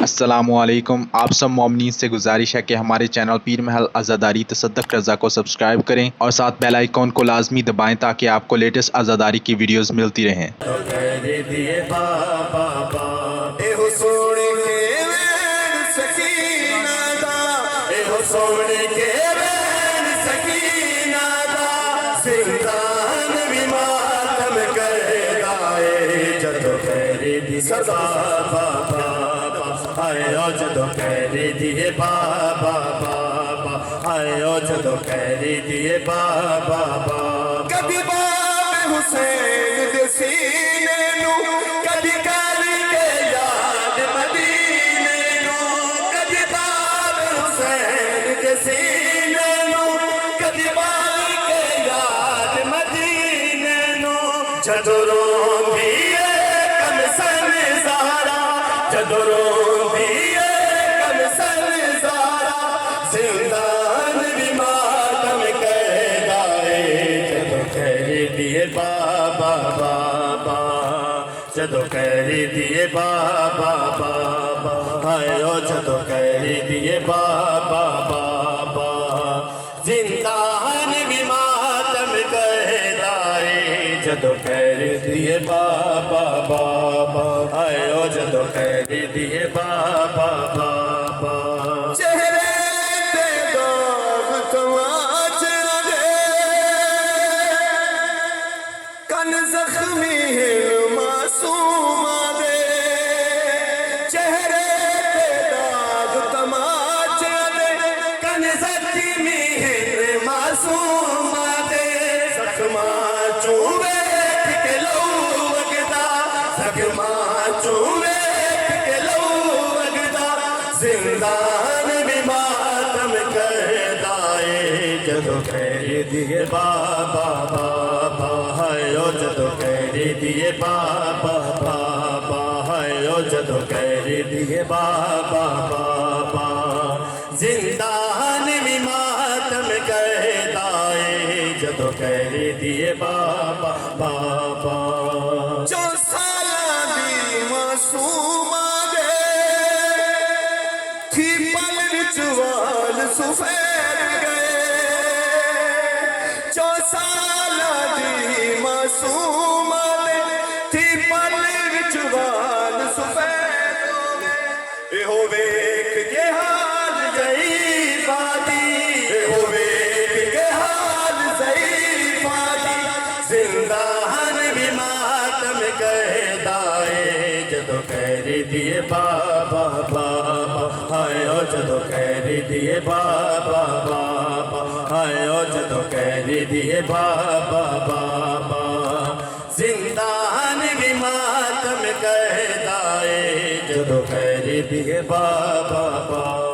अस्सलामुअलैकुम। आप सब मोमिनीन से गुजारिश है कि हमारे चैनल पीर महल अज़ादारी तसद्दुक़ रज़ा को सब्सक्राइब करें और साथ बेल आइकॉन को लाजमी दबाएं ताकि आपको लेटेस्ट अज़ादारी की वीडियोस मिलती रहें। आयो जदों कहरी दिए बाबा बाबा, आयो जदों कहरी दिए बाबा बाबा। कभी बाबे हुसैन दे सीने नू, कभी करके याद मदीने नू, कभी बाबे हुसैन दे सीने नू, कभी करके याद मदीने नू। जदों रोंदी है कमसन ज़हरा, जदों रोंदी है कमसन ज़हरा, ज़िंदान भी मातम कहदा है। जदों कहरी दिए बाबा बाबा, जदों कहरी दिए बाबा बाबा, आयो जदों कहरी दिए बाबा बाबा, ज़िंदान भी मातम कहदा है। जदों कहरी दिए बाबा बाबा, आयो जदों कहरी दिए बाबा बाबा। चेहरे पे दाग तमाचे दे, कन ज़ख्मी मासूमा दे। चेहरे पे दाग तमाचे दे, कन ज़ख्मी मासूमा दे। ज़ख्मा चूवे के लो वगदा, ज़ख्मा चूवे के लो वगदा, ज़िंदान भी मातम कहदा है। जदों कहरी दिए बाबा बाबा, आयो जदों कहरी दिए बाबा बाबा, आयो जदों कहरी दिए बाबा बाबा, ज़िंदान भी मातम कहदा है। जदों कहरी दिए बाबा बाबा। जो साला दी मासूमा दे, थी पल विच वाल सफेद गए। जो साला दी मासूमा दे, थी पल विच वाल सफेद हो गए। एहो वेख के हाल ज़ईफ़ा दी, एहो वेख के हाल ज़ईफ़ा दी, ज़िंदान भी मातम कहदा है। जदों कहरी दिए बाबा बाबा, आयो जदों कहरी दिए बाबा बाबा, आयो जदों कहरी दिए बाबा बाबा, ज़िंदान भी मातम कहदा है। जदों कहरी दिए बाबा बाबा।